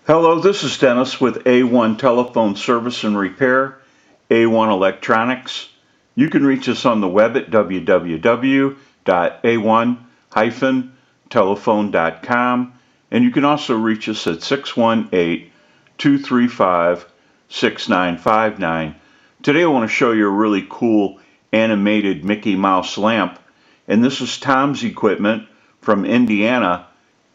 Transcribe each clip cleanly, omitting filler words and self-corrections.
Hello, this is Dennis with A1 Telephone Service and Repair, A1 Electronics. You can reach us on the web at www.a1-telephone.com, and you can also reach us at 618-235-6959. Today I want to show you a really cool animated Mickey Mouse lamp, and this is Tom's Equipment from Indiana,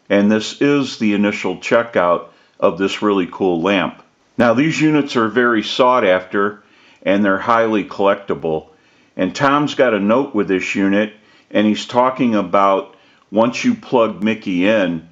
and this is the initial checkout of this really cool lamp. Now these units are very sought after and they're highly collectible. And Tom's got a note with this unit, and he's talking about once you plug Mickey in,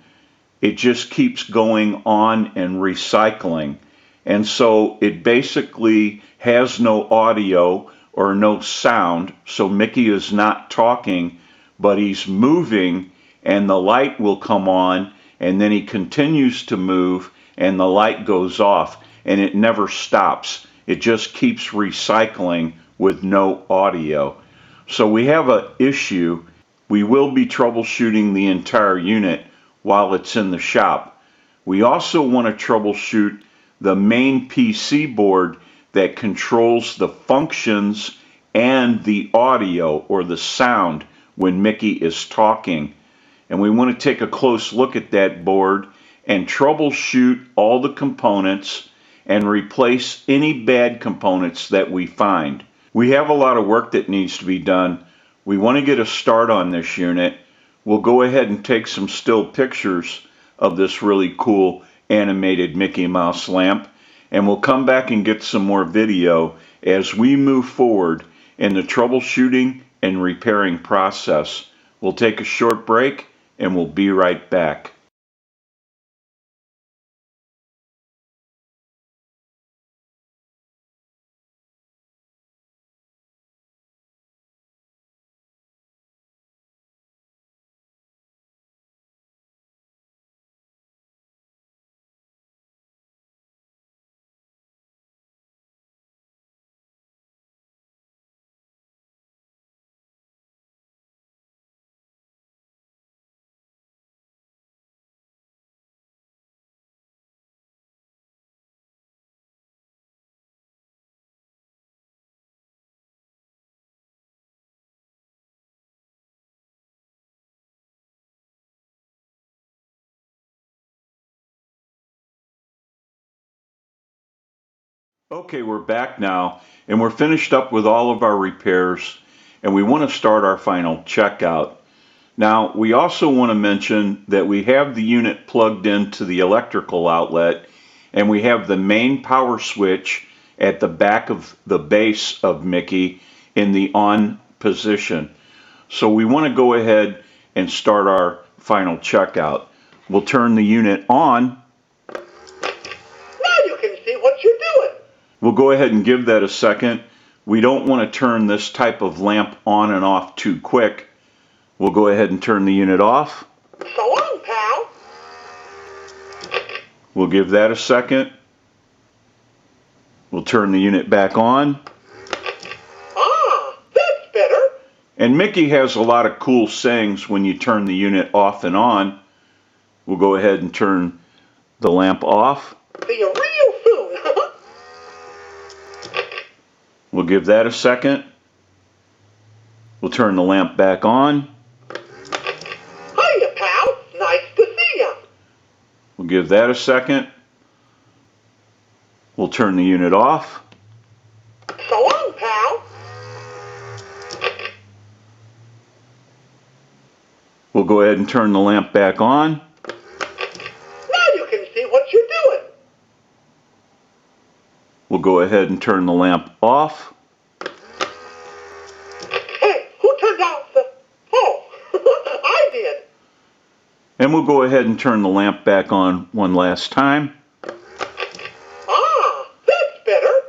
it just keeps going on and recycling. And so it basically has no audio or no sound, so Mickey is not talking, but he's moving and the light will come on, and then he continues to move and the light goes off, and it never stops. It just keeps recycling with no audio. So we have an issue. We will be troubleshooting the entire unit while it's in the shop. We also want to troubleshoot the main PC board that controls the functions and the audio or the sound when Mickey is talking. And we want to take a close look at that board and troubleshoot all the components and replace any bad components that we find. We have a lot of work that needs to be done. We want to get a start on this unit. We'll go ahead and take some still pictures of this really cool animated Mickey Mouse lamp, and we'll come back and get some more video as we move forward in the troubleshooting and repairing process. We'll take a short break and we'll be right back. Okay, we're back now, and we're finished up with all of our repairs, and we want to start our final checkout. Now, we also want to mention that we have the unit plugged into the electrical outlet, and we have the main power switch at the back of the base of Mickey in the on position. So we want to go ahead and start our final checkout. We'll turn the unit on. Now you can see what you're doing. We'll go ahead and give that a second. We don't want to turn this type of lamp on and off too quick. We'll go ahead and turn the unit off. So long, pal. We'll give that a second. We'll turn the unit back on. Ah, that's better. And Mickey has a lot of cool sayings when you turn the unit off and on. We'll go ahead and turn the lamp off. See you real soon. We'll give that a second. We'll turn the lamp back on. Hiya, pal. Nice to see ya. We'll give that a second. We'll turn the unit off. So long, pal. We'll go ahead and turn the lamp back on. Now you can see what you're doing. We'll go ahead and turn the lamp off. Hey, who turned out the... Oh, I did. And we'll go ahead and turn the lamp back on one last time. Ah, that's better.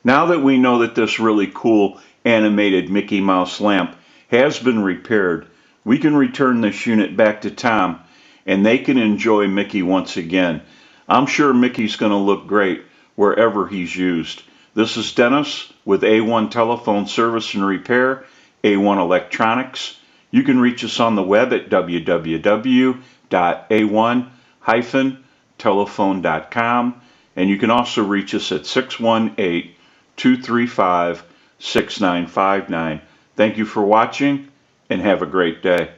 Now that we know that this really cool animated Mickey Mouse lamp has been repaired, we can return this unit back to Tom and they can enjoy Mickey once again. I'm sure Mickey's going to look great wherever he's used. This is Dennis with A1 Telephone Service and Repair, A1 Electronics. You can reach us on the web at www.a1-telephone.com. telephone.com, and you can also reach us at 618-235-6959. Thank you for watching, and have a great day.